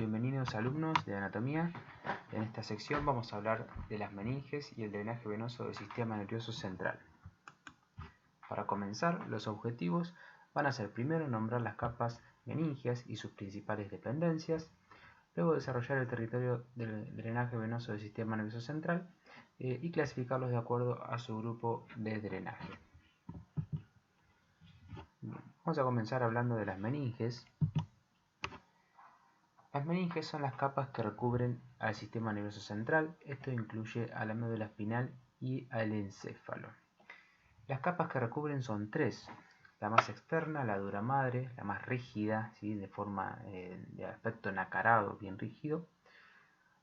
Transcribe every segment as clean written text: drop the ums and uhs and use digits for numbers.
Bienvenidos alumnos de anatomía. En esta sección vamos a hablar de las meninges y el drenaje venoso del sistema nervioso central. Para comenzar, los objetivos van a ser primero nombrar las capas meningias y sus principales dependencias, luego desarrollar el territorio del drenaje venoso del sistema nervioso central y clasificarlos de acuerdo a su grupo de drenaje. Vamos a comenzar hablando de las meninges. Las meninges son las capas que recubren al sistema nervioso central. Esto incluye a la médula espinal y al encéfalo. Las capas que recubren son tres: la más externa, la dura madre, la más rígida, ¿sí? de aspecto nacarado, bien rígido.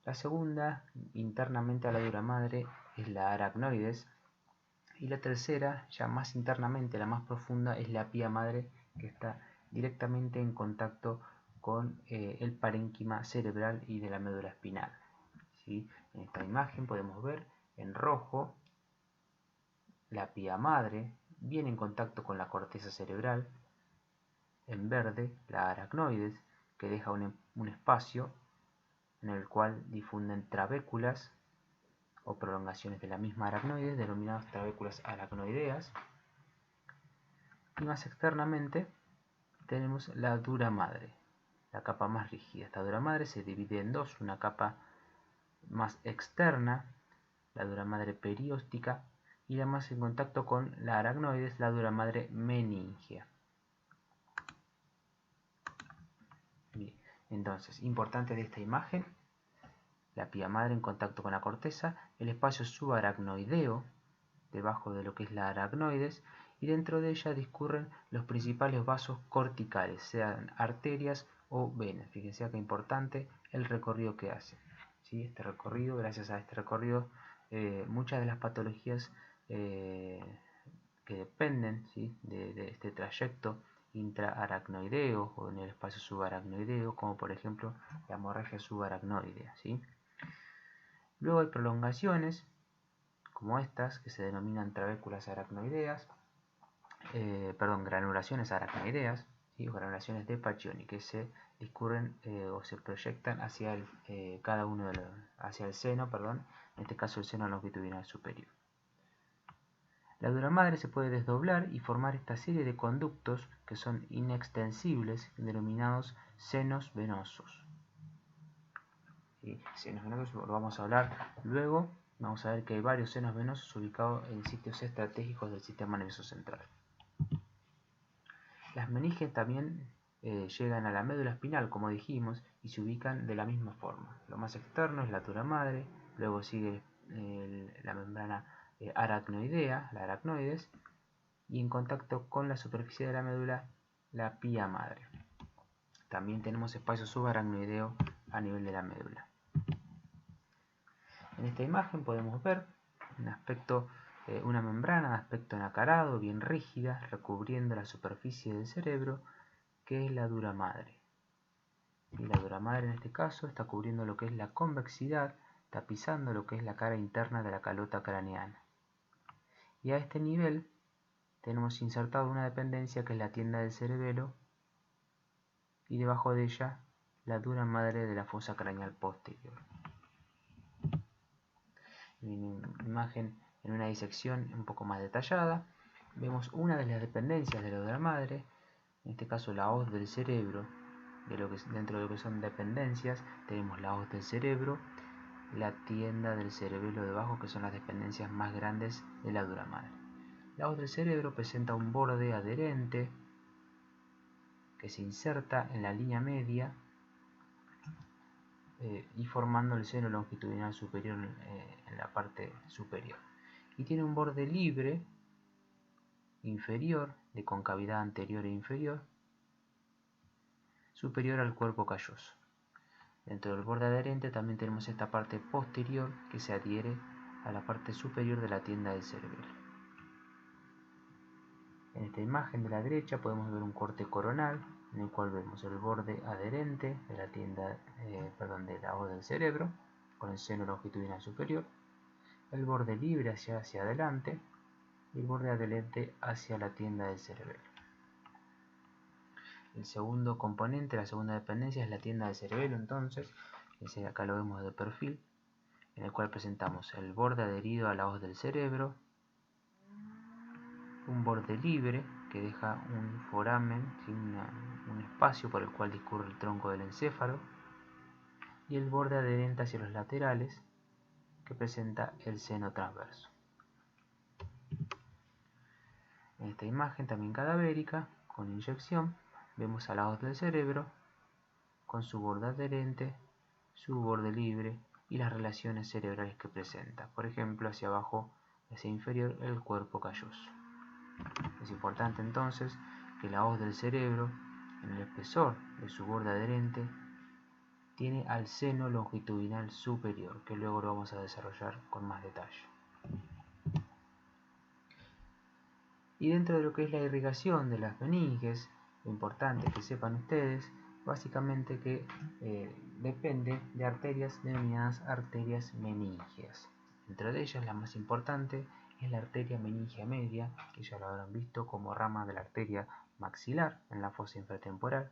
La segunda, internamente a la dura madre, es la aracnoides. Y la tercera, ya más internamente, la más profunda, es la pía madre, que está directamente en contacto con el parénquima cerebral y de la médula espinal. ¿Sí? En esta imagen podemos ver en rojo la pía madre, bien en contacto con la corteza cerebral. En verde la aracnoides, que deja un espacio en el cual difunden trabéculas o prolongaciones de la misma aracnoides, denominadas trabéculas aracnoideas. Y más externamente tenemos la dura madre, la capa más rígida. Esta dura madre se divide en dos: una capa más externa, la dura madre perióstica, y la más en contacto con la aracnoides, la dura madre meningia. Bien, entonces, importante de esta imagen: la pía madre en contacto con la corteza, el espacio subaracnoideo debajo de lo que es la aracnoides, y dentro de ella discurren los principales vasos corticales, sean arterias o venas. Fíjense acá, importante el recorrido que hace. ¿Sí? Este recorrido, gracias a este recorrido, muchas de las patologías que dependen, ¿sí?, de este trayecto intraaracnoideo o en el espacio subaracnoideo, como por ejemplo la hemorragia subaracnoidea, ¿sí? Luego hay prolongaciones como estas, que se denominan trabéculas aracnoideas, granulaciones aracnoideas, ¿sí? O granulaciones de Pacchioni, que se discurren o se proyectan hacia hacia el seno, en este caso el seno longitudinal superior. La dura madre se puede desdoblar y formar esta serie de conductos que son inextensibles, denominados senos venosos. ¿Sí? Senos venosos lo vamos a hablar luego. Vamos a ver que hay varios senos venosos ubicados en sitios estratégicos del sistema nervioso central. Las meninges también llegan a la médula espinal, como dijimos, y se ubican de la misma forma. Lo más externo es la dura madre, luego sigue la membrana aracnoidea, la aracnoides, y en contacto con la superficie de la médula, la pía madre. También tenemos espacio subaracnoideo a nivel de la médula. En esta imagen podemos ver una membrana de aspecto nacarado, bien rígida, recubriendo la superficie del cerebro, que es la dura madre. Y la dura madre en este caso está cubriendo lo que es la convexidad, tapizando lo que es la cara interna de la calota craneana. Y a este nivel tenemos insertado una dependencia que es la tienda del cerebelo, y debajo de ella la dura madre de la fosa craneal posterior. En imagen, en una disección un poco más detallada, vemos una de las dependencias de la dura madre, en este caso la hoz del cerebro. Dentro de lo que son dependencias tenemos la hoz del cerebro, la tienda del cerebelo debajo, que son las dependencias más grandes de la dura madre. La hoz del cerebro presenta un borde adherente que se inserta en la línea media y formando el seno longitudinal superior en la parte superior. Y tiene un borde libre inferior, de concavidad anterior e inferior, superior al cuerpo calloso. Dentro del borde adherente también tenemos esta parte posterior que se adhiere a la parte superior de la tienda del cerebelo. En esta imagen de la derecha podemos ver un corte coronal, en el cual vemos el borde adherente de la tienda, de la hoz del cerebro, con el seno longitudinal superior, el borde libre hacia adelante y el borde adherente hacia la tienda del cerebelo. El segundo componente, la segunda dependencia, es la tienda del cerebelo. Entonces, acá lo vemos de perfil, en el cual presentamos el borde adherido a la hoz del cerebro, un borde libre que deja un foramen, un espacio por el cual discurre el tronco del encéfalo, y el borde adherente hacia los laterales que presenta el seno transverso. En esta imagen también cadavérica, con inyección, vemos a la hoz del cerebro con su borde adherente, su borde libre y las relaciones cerebrales que presenta. Por ejemplo, hacia abajo, hacia inferior, el cuerpo calloso. Es importante entonces que la hoz del cerebro, en el espesor de su borde adherente, tiene al seno longitudinal superior, que luego lo vamos a desarrollar con más detalle. Y dentro de lo que es la irrigación de las meninges, lo importante que sepan ustedes, básicamente que depende de arterias denominadas arterias meningeas. Entre de ellas, la más importante es la arteria meningia media, que ya lo habrán visto como rama de la arteria maxilar en la fosa infratemporal,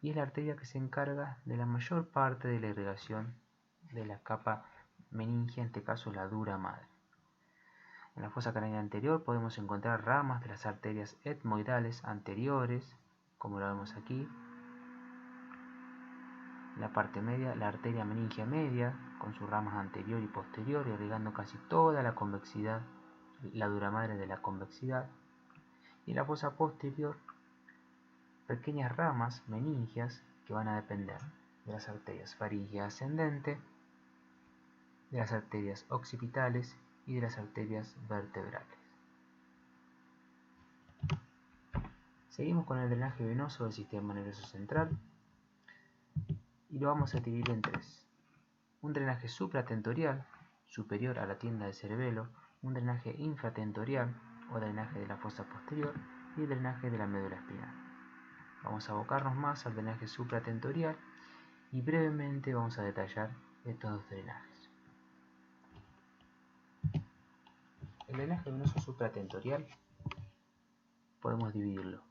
y es la arteria que se encarga de la mayor parte de la irrigación de la capa meningia, en este caso la dura madre. En la fosa craneal anterior podemos encontrar ramas de las arterias etmoidales anteriores, como lo vemos aquí. En la parte media, la arteria meningia media, con sus ramas anterior y posterior, irrigando casi toda la convexidad, la dura madre de la convexidad. Y en la fosa posterior, pequeñas ramas meningias que van a depender de las arterias faríngea ascendente, de las arterias occipitales y de las arterias vertebrales. Seguimos con el drenaje venoso del sistema nervioso central y lo vamos a dividir en tres. Un drenaje supratentorial, superior a la tienda del cerebelo, un drenaje infratentorial o drenaje de la fosa posterior y el drenaje de la médula espinal. Vamos a abocarnos más al drenaje supratentorial y brevemente vamos a detallar estos dos drenajes. El drenaje venoso supratentorial podemos dividirlo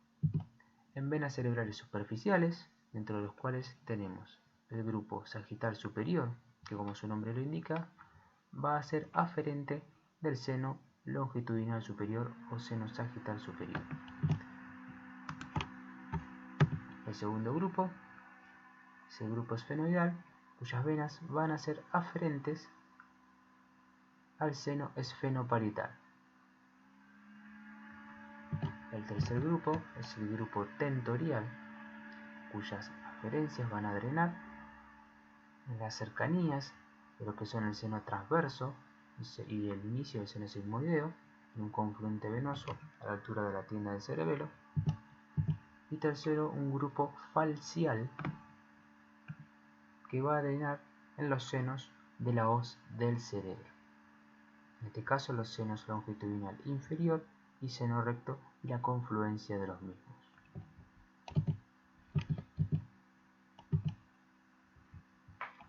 en venas cerebrales superficiales, dentro de los cuales tenemos el grupo sagital superior, que como su nombre lo indica, va a ser aferente del seno longitudinal superior o seno sagital superior. El segundo grupo es el grupo esfenoidal, cuyas venas van a ser aferentes al seno esfenoparietal. El tercer grupo es el grupo tentorial, cuyas aferencias van a drenar en las cercanías de lo que son el seno transverso y el inicio del seno sigmoideo, en un confluente venoso a la altura de la tienda del cerebelo. Y tercero, un grupo falcial que va a drenar en los senos de la hoz del cerebro. En este caso, los senos longitudinal inferior y seno recto y la confluencia de los mismos.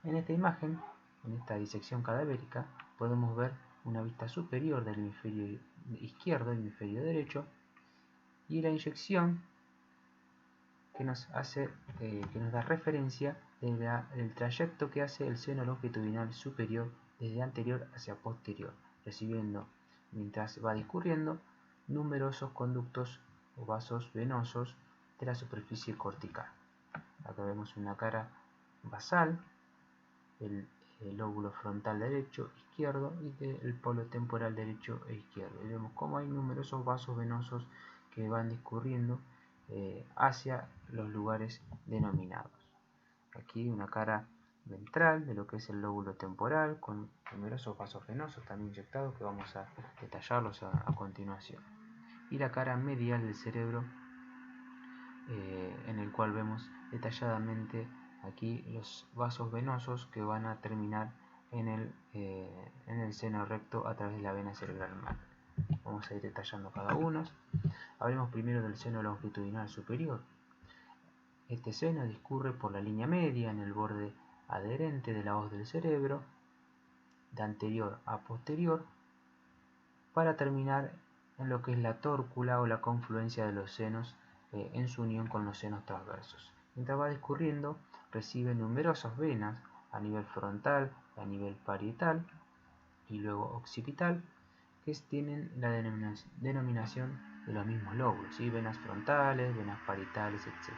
En esta imagen, en esta disección cadavérica, podemos ver una vista superior del hemisferio izquierdo y hemisferio derecho y la inyección que nos da referencia del trayecto que hace el seno longitudinal superior desde anterior hacia posterior, recibiendo, mientras va discurriendo, numerosos conductos o vasos venosos de la superficie cortical. Acá vemos una cara basal, el lóbulo frontal derecho, izquierdo y el polo temporal derecho e izquierdo. Y vemos cómo hay numerosos vasos venosos que van discurriendo hacia los lugares denominados. Aquí una cara ventral de lo que es el lóbulo temporal con numerosos vasos venosos también inyectados que vamos a detallarlos a continuación. Y la cara medial del cerebro en el cual vemos detalladamente aquí los vasos venosos que van a terminar en el seno recto a través de la vena cerebral madre. Vamos a ir detallando cada uno. Hablemos primero del seno longitudinal superior. Este seno discurre por la línea media en el borde adherente de la hoz del cerebro, de anterior a posterior, para terminar en lo que es la tórcula o la confluencia de los senos en su unión con los senos transversos. Mientras va discurriendo, recibe numerosas venas a nivel frontal, a nivel parietal y luego occipital, que tienen la denominación de los mismos lóbulos, ¿sí? Venas frontales, venas parietales, etc.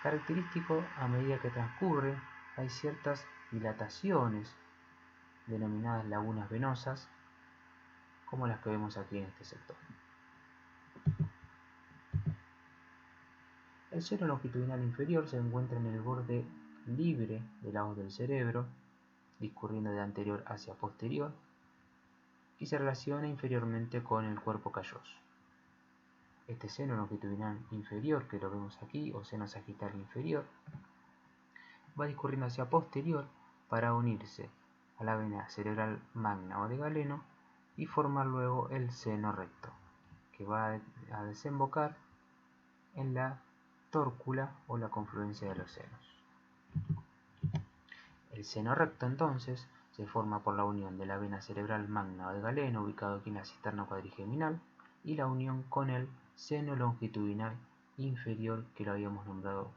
Característico, a medida que transcurre, hay ciertas dilataciones denominadas lagunas venosas, como las que vemos aquí en este sector. El seno longitudinal inferior se encuentra en el borde libre de la hoz del cerebro, discurriendo de anterior hacia posterior, y se relaciona inferiormente con el cuerpo calloso. Este seno longitudinal inferior, que lo vemos aquí, o seno sagital inferior, va discurriendo hacia posterior para unirse a la vena cerebral magna o de Galeno y formar luego el seno recto, que va a desembocar en la tórcula o la confluencia de los senos. El seno recto entonces se forma por la unión de la vena cerebral magna o de Galeno, ubicado aquí en la cisterna cuadrigeminal, y la unión con el seno longitudinal inferior, que lo habíamos nombrado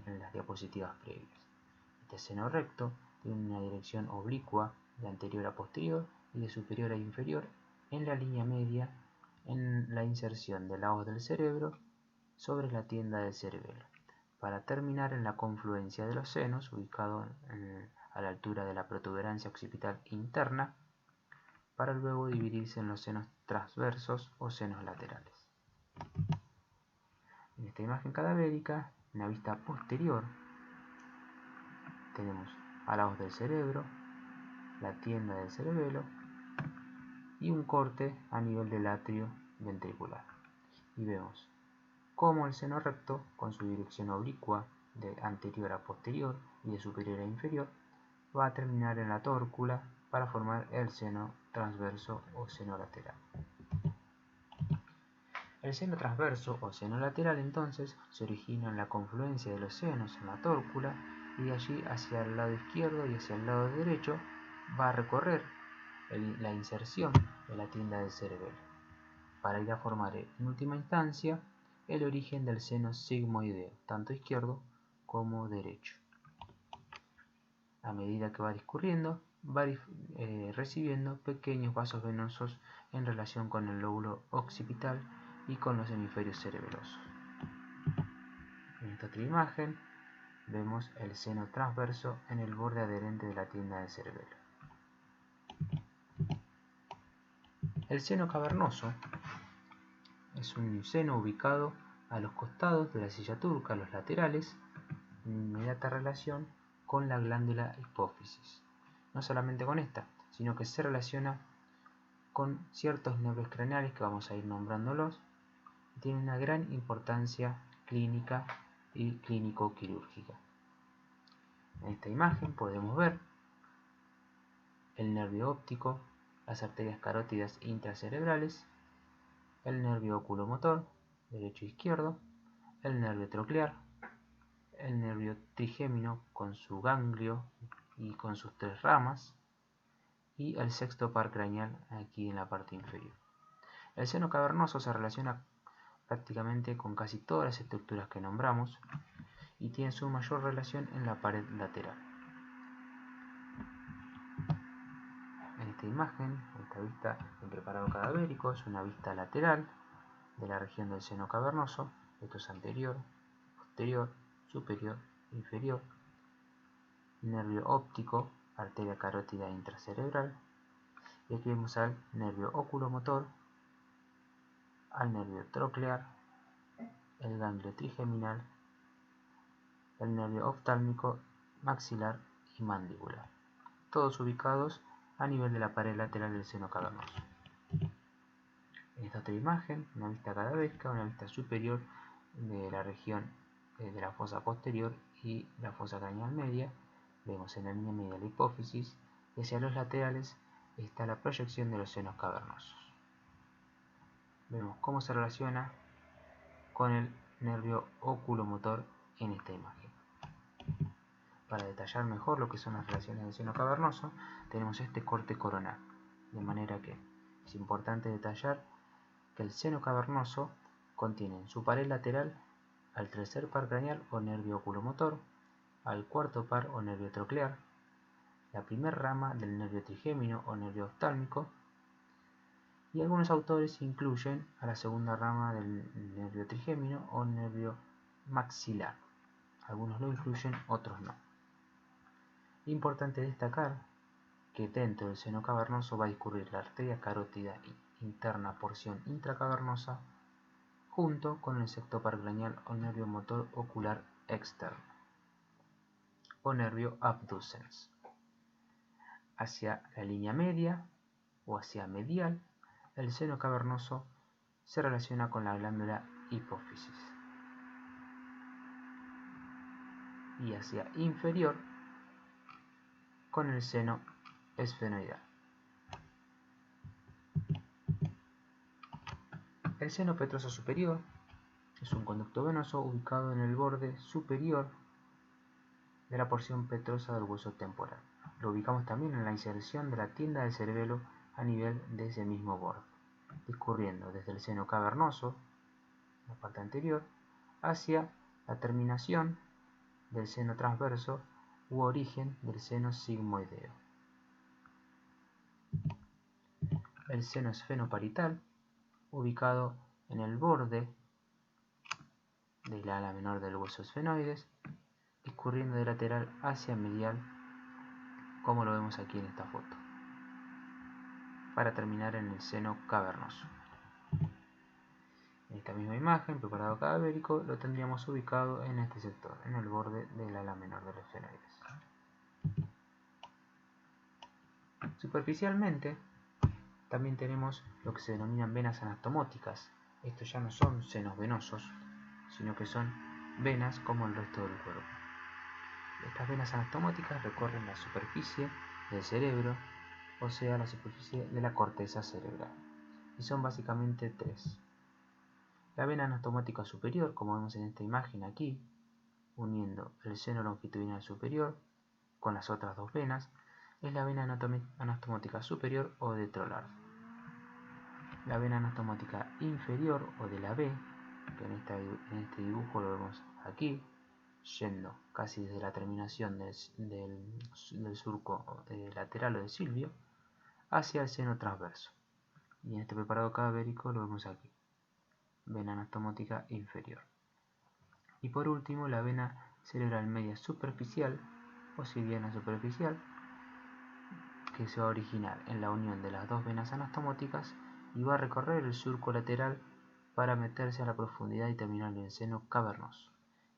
en las diapositivas previas. Este seno recto tiene una dirección oblicua de anterior a posterior y de superior a inferior en la línea media en la inserción de la hoz del cerebro sobre la tienda del cerebelo, para terminar en la confluencia de los senos, ubicado a la altura de la protuberancia occipital interna, para luego dividirse en los senos transversos o senos laterales. En esta imagen cadavérica, en la vista posterior, tenemos a la hoz del cerebro, la tienda del cerebelo y un corte a nivel del atrio ventricular. Y vemos cómo el seno recto, con su dirección oblicua de anterior a posterior y de superior a inferior, va a terminar en la tórcula para formar el seno transverso o seno lateral. El seno transverso o seno lateral entonces se origina en la confluencia de los senos en la tórcula, y de allí hacia el lado izquierdo y hacia el lado derecho va a recorrer la inserción de la tienda del cerebelo, para ir a formar en última instancia el origen del seno sigmoideo, tanto izquierdo como derecho. A medida que va discurriendo, va recibiendo pequeños vasos venosos en relación con el lóbulo occipital y con los hemisferios cerebelosos. En esta otra imagen vemos el seno transverso en el borde adherente de la tienda del cerebelo. El seno cavernoso es un seno ubicado a los costados de la silla turca, a los laterales, en inmediata relación con la glándula hipófisis. No solamente con esta, sino que se relaciona con ciertos nervios craneales que vamos a ir nombrándolos, y tiene una gran importancia clínica y clínico-quirúrgica. En esta imagen podemos ver el nervio óptico, las arterias carótidas intracerebrales, el nervio oculomotor, derecho e izquierdo, el nervio troclear, el nervio trigémino con su ganglio y con sus 3 ramas, y el sexto par craneal aquí en la parte inferior. El seno cavernoso se relaciona prácticamente con casi todas las estructuras que nombramos y tiene su mayor relación en la pared lateral. En esta imagen, esta vista en preparado cadavérico es una vista lateral de la región del seno cavernoso. Esto es anterior, posterior, superior, inferior, nervio óptico, arteria carótida intracerebral, y aquí vemos al nervio oculomotor, al nervio troclear, el ganglio trigeminal, el nervio oftálmico, maxilar y mandibular, todos ubicados a nivel de la pared lateral del seno cavernoso. En esta otra imagen, una vista cadavérica, una vista superior de la región de la fosa posterior y la fosa craneal media, vemos en la línea media la hipófisis, y hacia los laterales está la proyección de los senos cavernosos. Vemos cómo se relaciona con el nervio oculomotor en esta imagen. Para detallar mejor lo que son las relaciones del seno cavernoso, tenemos este corte coronal, de manera que es importante detallar que el seno cavernoso contienen su pared lateral al tercer par craneal o nervio oculomotor, al cuarto par o nervio troclear, la primera rama del nervio trigémino o nervio oftálmico, y algunos autores incluyen a la segunda rama del nervio trigémino o nervio maxilar. Algunos lo incluyen, otros no. Importante destacar que dentro del seno cavernoso va a discurrir la arteria carótida interna porción intracavernosa junto con el sexto par craneal o nervio motor ocular externo o nervio abducens. Hacia la línea media o hacia medial, el seno cavernoso se relaciona con la glándula hipófisis. Y hacia inferior con el seno esfenoidal. El seno petroso superior es un conducto venoso ubicado en el borde superior de la porción petrosa del hueso temporal. Lo ubicamos también en la inserción de la tienda del cerebelo a nivel de ese mismo borde, discurriendo desde el seno cavernoso, la parte anterior, hacia la terminación del seno transverso u origen del seno sigmoideo. El seno esfenoparital, ubicado en el borde del ala menor del hueso esfenoides, discurriendo de lateral hacia medial, como lo vemos aquí en esta foto, para terminar en el seno cavernoso. En esta misma imagen, preparado cadavérico, lo tendríamos ubicado en este sector, en el borde del ala menor del esfenoides. Superficialmente, también tenemos lo que se denominan venas anastomóticas. Estos ya no son senos venosos, sino que son venas como el resto del cuerpo. Estas venas anastomóticas recorren la superficie del cerebro, o sea, la superficie de la corteza cerebral, y son básicamente tres. La vena anastomática superior, como vemos en esta imagen aquí, uniendo el seno longitudinal superior con las otras dos venas, es la vena anastomática superior o de Trollard. La vena anastomática inferior o de la B, que en este dibujo lo vemos aquí, yendo casi desde la terminación del surco lateral o de Silvio hacia el seno transverso. Y en este preparado cadavérico lo vemos aquí, vena anastomática inferior. Y por último, la vena cerebral media superficial o siliana superficial, que se va a originar en la unión de las dos venas anastomáticas y va a recorrer el surco lateral para meterse a la profundidad y terminar en el seno cavernoso.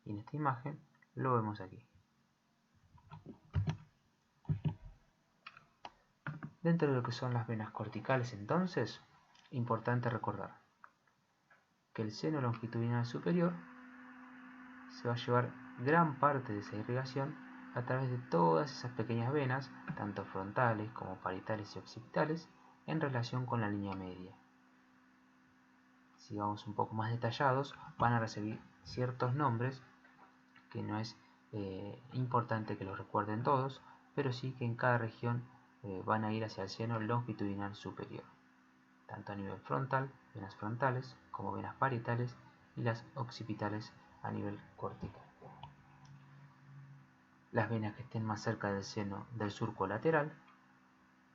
Y en esta imagen lo vemos aquí. Dentro de lo que son las venas corticales, entonces, importante recordar que el seno longitudinal superior se va a llevar gran parte de esa irrigación a través de todas esas pequeñas venas, tanto frontales como parietales y occipitales, en relación con la línea media. Si vamos un poco más detallados, van a recibir ciertos nombres que no es importante que los recuerden todos, pero sí que en cada región van a ir hacia el seno longitudinal superior, tanto a nivel frontal, venas frontales, como venas parietales y las occipitales a nivel cortical. Las venas que estén más cerca del seno del surco lateral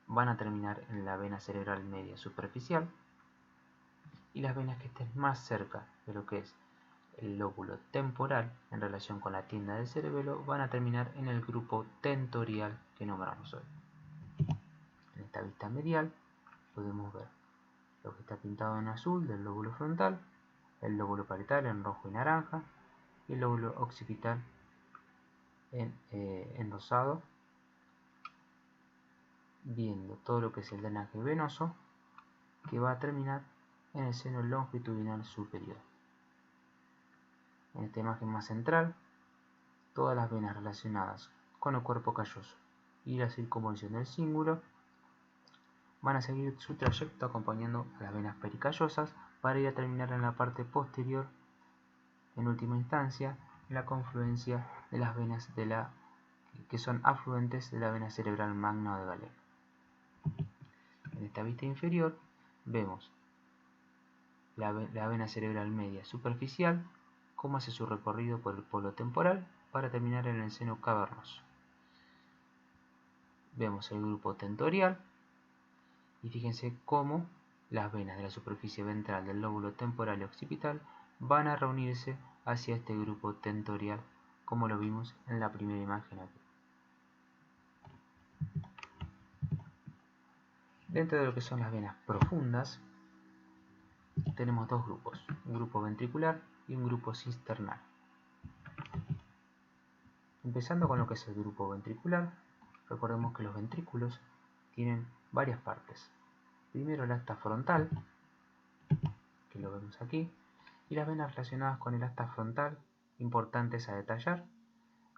van a terminar en la vena cerebral media superficial, y las venas que estén más cerca de lo que es el lóbulo temporal en relación con la tienda del cerebelo van a terminar en el grupo tentorial que nombramos hoy. En esta vista medial podemos ver lo que está pintado en azul del lóbulo frontal, el lóbulo parietal en rojo y naranja, y el lóbulo occipital en rosado, viendo todo lo que es el drenaje venoso que va a terminar en el seno longitudinal superior. En esta imagen más central, todas las venas relacionadas con el cuerpo calloso y la circunvolución del cíngulo van a seguir su trayecto acompañando a las venas pericallosas para ir a terminar en la parte posterior, en última instancia, en la confluencia de las venas que son afluentes de la vena cerebral magna o de Gallen. En esta vista inferior vemos la vena cerebral media superficial, cómo hace su recorrido por el polo temporal para terminar en el seno cavernoso. Vemos el grupo tentorial y fíjense cómo las venas de la superficie ventral del lóbulo temporal y occipital van a reunirse hacia este grupo tentorial, como lo vimos en la primera imagen aquí. Dentro de lo que son las venas profundas, tenemos dos grupos, un grupo ventricular y un grupo cisternal. Empezando con lo que es el grupo ventricular, recordemos que los ventrículos tienen varias partes. Primero el asta frontal, que lo vemos aquí, y las venas relacionadas con el asta frontal, importantes a detallar,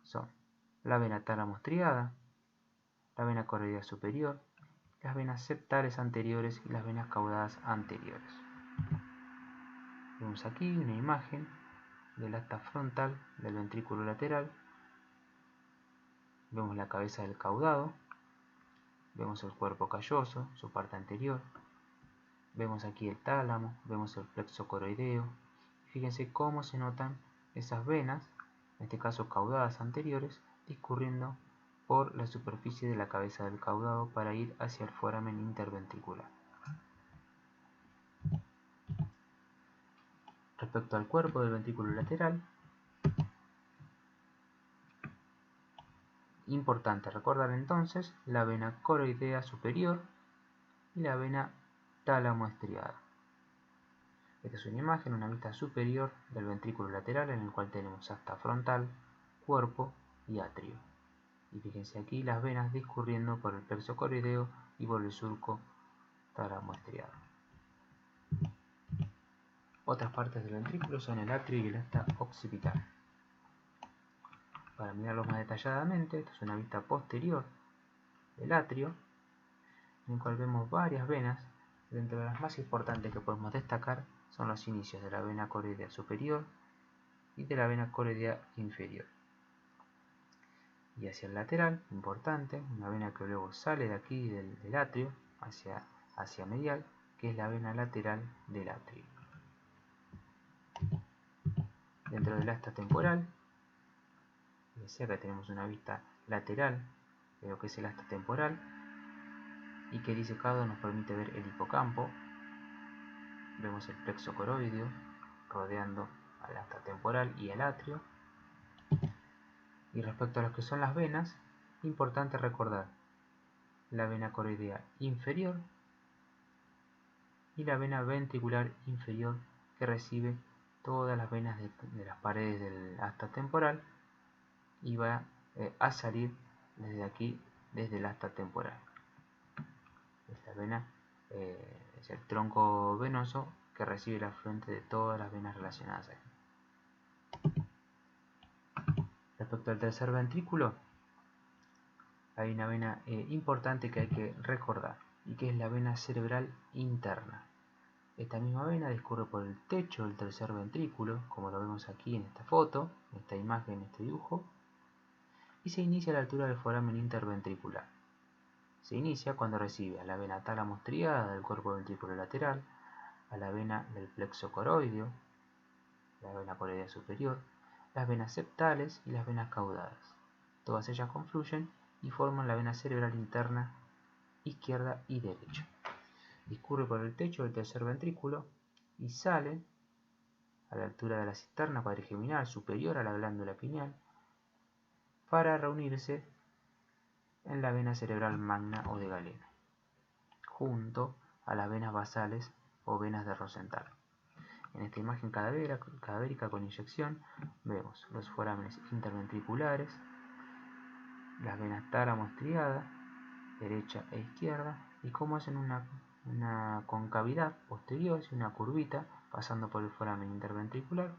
son la vena tálamo striada, la vena coroidea superior, las venas septales anteriores y las venas caudadas anteriores. Vemos aquí una imagen del asta frontal del ventrículo lateral. Vemos la cabeza del caudado, vemos el cuerpo calloso, su parte anterior, vemos aquí el tálamo, vemos el plexo coroideo. Fíjense cómo se notan esas venas, en este caso caudadas anteriores, discurriendo por la superficie de la cabeza del caudado para ir hacia el foramen interventricular. Respecto al cuerpo del ventrículo lateral, importante recordar entonces la vena coroidea superior y la vena tálamo estriada. Esta es una imagen, una vista superior del ventrículo lateral en el cual tenemos asta frontal, cuerpo y atrio. Y fíjense aquí las venas discurriendo por el plexo coroideo y por el surco tálamo estriado. Otras partes del ventrículo son el atrio y el asta occipital. Para mirarlos más detalladamente, esta es una vista posterior del atrio, en el cual vemos varias venas. Dentro de las más importantes que podemos destacar son los inicios de la vena coroidea superior y de la vena coroidea inferior. Y hacia el lateral, importante, una vena que luego sale de aquí del atrio hacia medial, que es la vena lateral del atrio. Dentro del asta temporal, decía que tenemos una vista lateral de lo que es el asta temporal, y que disecado nos permite ver el hipocampo. Vemos el plexo coroideo rodeando al asta temporal y el atrio. Y respecto a lo que son las venas, importante recordar la vena coroidea inferior y la vena ventricular inferior, que recibe todas las venas de las paredes del asta temporal y va a salir desde aquí, desde el asta temporal. Esta vena es el tronco venoso que recibe el afluente de todas las venas relacionadas aquí. Respecto al tercer ventrículo, hay una vena importante que hay que recordar, y que es la vena cerebral interna. Esta misma vena discurre por el techo del tercer ventrículo, como lo vemos aquí en esta foto, en esta imagen, en este dibujo, y se inicia a la altura del foramen interventricular. Se inicia cuando recibe a la vena tálamo striada del cuerpo ventrículo lateral, a la vena del plexo coroideo, la vena coroidea superior, las venas septales y las venas caudadas. Todas ellas confluyen y forman la vena cerebral interna izquierda y derecha. Discurre por el techo del tercer ventrículo y sale a la altura de la cisterna cuadrigeminal superior a la glándula pineal para reunirse en la vena cerebral magna o de Galeno, junto a las venas basales o venas de Rosenthal. En esta imagen cadavérica con inyección vemos los forámenes interventriculares, las venas tálamo estriada, derecha e izquierda, y cómo hacen una concavidad posterior, una curvita pasando por el foramen interventricular,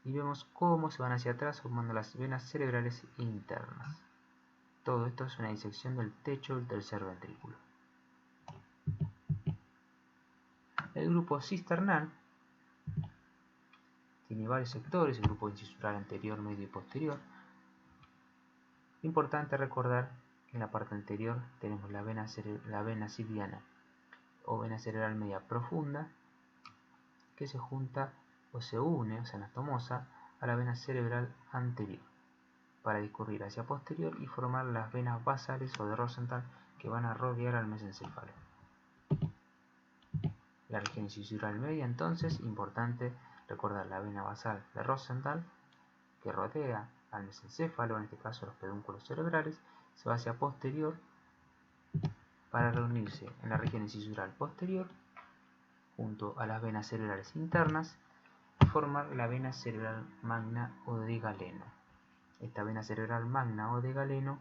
y vemos cómo se van hacia atrás formando las venas cerebrales internas. Todo esto es una disección del techo del tercer ventrículo. El grupo cisternal tiene varios sectores, el grupo incisural anterior, medio y posterior. Importante recordar que en la parte anterior tenemos la vena sylviana o vena cerebral media profunda, que se junta o se une, o se anastomosa, a la vena cerebral anterior, para discurrir hacia posterior y formar las venas basales o de Rosenthal que van a rodear al mesencéfalo. La región incisural media, entonces, importante recordar la vena basal de Rosenthal que rodea al mesencéfalo, en este caso los pedúnculos cerebrales, se va hacia posterior para reunirse en la región incisural posterior junto a las venas cerebrales internas y formar la vena cerebral magna o de Galeno. Esta vena cerebral magna o de Galeno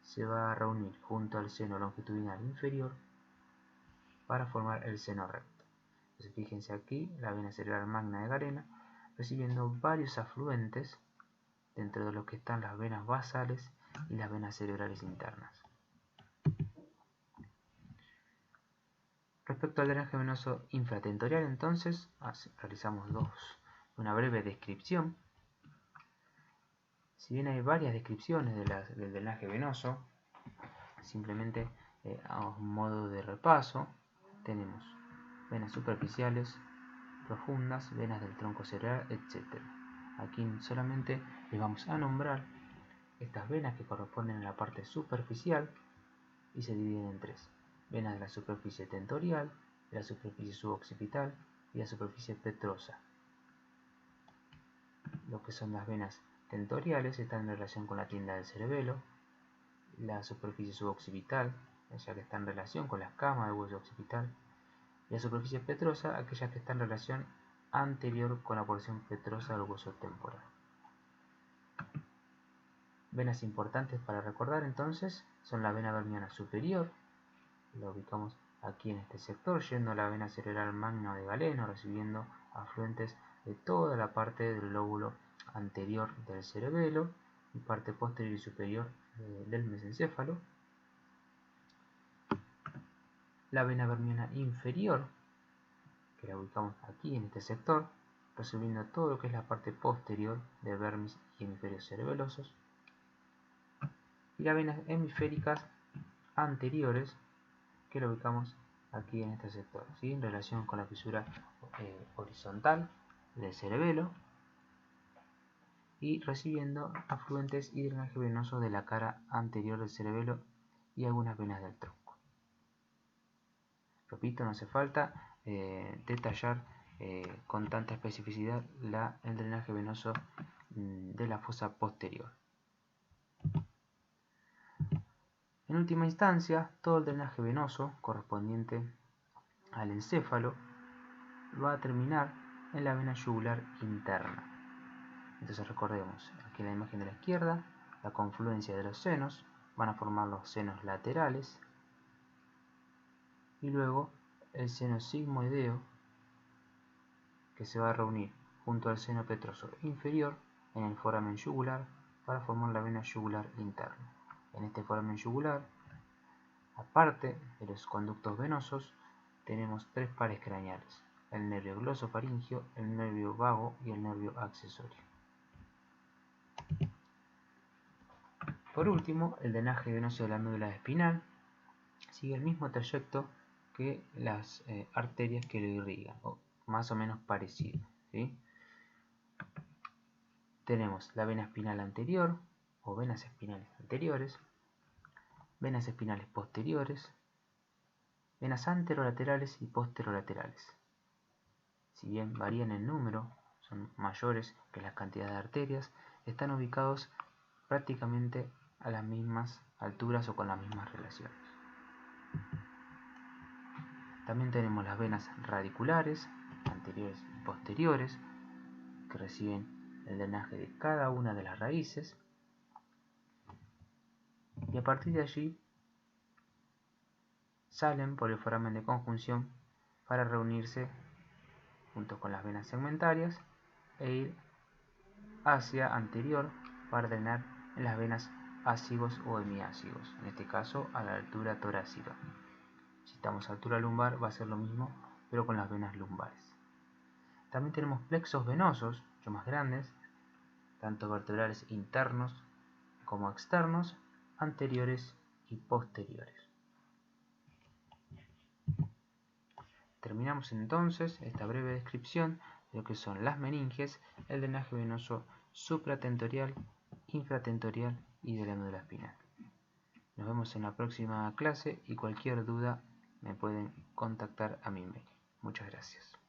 se va a reunir junto al seno longitudinal inferior para formar el seno recto. Entonces fíjense aquí la vena cerebral magna de Galeno recibiendo varios afluentes dentro de lo que están las venas basales y las venas cerebrales internas. Respecto al drenaje venoso infratentorial, entonces, realizamos una breve descripción. Si bien hay varias descripciones del drenaje venoso, simplemente a modo de repaso, tenemos venas superficiales, profundas, venas del tronco cerebral, etc. Aquí solamente les vamos a nombrar estas venas que corresponden a la parte superficial y se dividen en tres: venas de la superficie tentorial, de la superficie suboccipital y la superficie petrosa. Lo que son las venas tentoriales están en relación con la tienda del cerebelo, la superficie suboccipital, ya que está en relación con la escama del hueso occipital, y la superficie petrosa, aquella que está en relación anterior con la porción petrosa del hueso temporal. Venas importantes para recordar entonces son la vena vermiana superior, la ubicamos aquí en este sector, yendo a la vena cerebral magna de Galeno, recibiendo afluentes de toda la parte del lóbulo anterior del cerebelo y parte posterior y superior del mesencéfalo. La vena vermiana inferior, que la ubicamos aquí en este sector, recibiendo todo lo que es la parte posterior de vermis y hemisferios cerebelosos. Y las venas hemisféricas anteriores, que lo ubicamos aquí en este sector, ¿sí? En relación con la fisura horizontal del cerebelo y recibiendo afluentes y drenaje venoso de la cara anterior del cerebelo y algunas venas del tronco. Repito, no hace falta detallar con tanta especificidad el drenaje venoso de la fosa posterior. En última instancia, todo el drenaje venoso correspondiente al encéfalo va a terminar en la vena yugular interna. Entonces recordemos, aquí en la imagen de la izquierda, la confluencia de los senos, van a formar los senos laterales, y luego el seno sigmoideo, que se va a reunir junto al seno petroso inferior en el foramen yugular para formar la vena yugular interna. En este foramen yugular, aparte de los conductos venosos, tenemos tres pares craneales: el nervio glosofaringeo, el nervio vago y el nervio accesorio. Por último, el drenaje venoso de la médula espinal sigue el mismo trayecto que las arterias que lo irrigan, o más o menos parecido, ¿sí? Tenemos la vena espinal anterior o venas espinales anteriores, venas espinales posteriores, venas anterolaterales y posterolaterales. Si bien varían en número, son mayores que la cantidad de arterias, están ubicados prácticamente a las mismas alturas o con las mismas relaciones. También tenemos las venas radiculares, anteriores y posteriores, que reciben el drenaje de cada una de las raíces, y a partir de allí salen por el foramen de conjunción para reunirse junto con las venas segmentarias e ir hacia anterior para drenar en las venas ácigos o hemiácigos, en este caso a la altura torácica. Si estamos a altura lumbar va a ser lo mismo, pero con las venas lumbares. También tenemos plexos venosos, mucho más grandes, tanto vertebrales internos como externos, anteriores y posteriores. Terminamos entonces esta breve descripción de lo que son las meninges, el drenaje venoso supratentorial, infratentorial y de la médula espinal. Nos vemos en la próxima clase y cualquier duda me pueden contactar a mi mail. Muchas gracias.